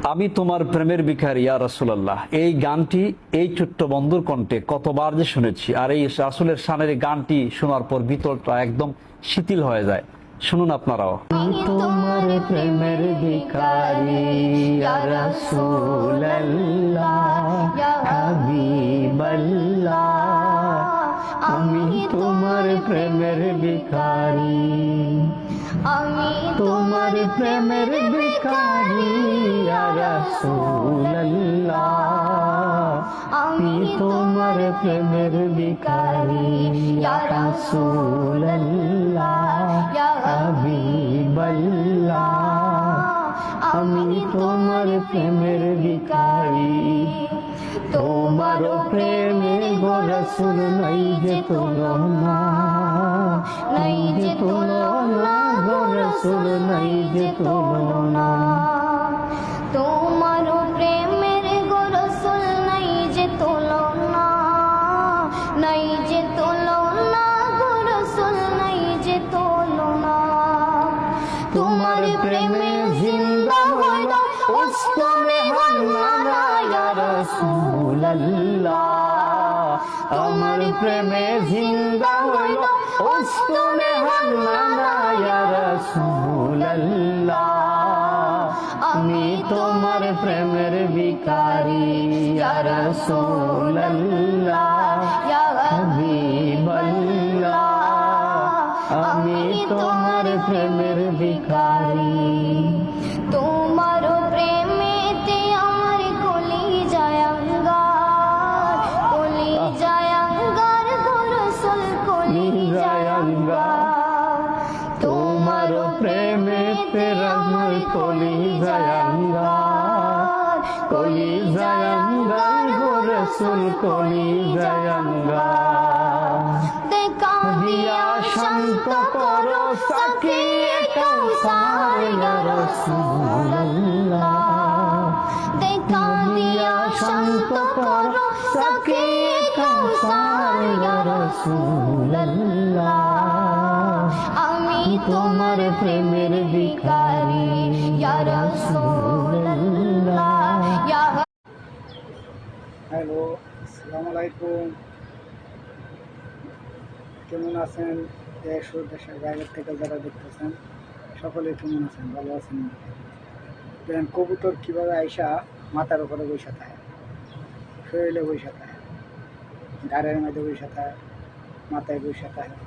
আমি তোমার প্রেমের ভিখারি ইয়া রাসূলুল্লাহ। এই গানটি এই ছোট্ট বন্ধুর কণ্ঠে কতবার যে শুনেছি, আর এই রাসূলের শানের গানটি শোনার পর ভিতরটা একদম শিথিল হয়ে যায়। শুনুন আপনারাও। আমি তোমার প্রেমের ভিখারি ইয়া রাসূলুল্লাহ ইয়া হাবিবাল্লাহ, আমি তোমার প্রেমের ভিখারি, আমি তোমার প্রেমের ভিখারি ইয়া রাসূলুল্লাহ, আমি তোমার প্রেমের ভিখারি ইয়া রাসূলুল্লাহ ইয়া হাবিবাল্লাহ, আমি তোমার প্রেমের ভিখারি। তোমার প্রেমে গো রাসূল নাই যে তুলনা, নাই যে তুলনা গো রাসূল, নাই যে তুলনা। তোমার প্রেমের গো রাসূল নাই যে তুলনা, নাই যে তুলনা গো রাসূল, নাই যে তুলনা। তোমার প্রেমে জিন্দা হইল উস্তমে হান্নানা ইয়া রাসূলুল্লাহ, আমার প্রেমে জিন্দা হইল উস্তমে হান্নানা ইয়া রাসূলুল্লাহ, আমি তোমার প্রেমের ভিখারি ইয়া রাসূলুল্লাহ ইয়া হাবিবাল্লাহ, আমি তোমার প্রেমের ভিখারি। তোমার প্রেমেতে আমার কলিজায় আঙ্গার, কলিজায় আঙ্গার গো রাসূল, কলিজায় আঙ্গার। তোমার প্রেমেতে আমার কলিজায় আঙ্গার, কলিজায় আঙ্গার গো রাসূল, কলিজায় আঙ্গার। দেখা দিয়া শান্ত করো সাকিয়ে কাউসার ইয়া রাসূলুল্লাহ, দেখা দিয়া শান্ত করো সাকিয়ে কাউসার ইয়া রাসূলুল্লাহ, আমি তোমার প্রেমের ভিখারি ইয়া রাসূলুল্লাহ ইয়া। হ্যালো, আসসালামু আলাইকুম। কেমন আছেন? দেশ ও দেশের বাইরে থেকে যারা দেখতেছেন সকলে কেমন আছেন? ভালো আছেন? দেখেন কবুতর কীভাবে আইসা মাথার উপরে বসে থাকে, শরীরে বসে থাকে, গাড়ির মধ্যে বসে থাকে, মাথায় বসে থাকে।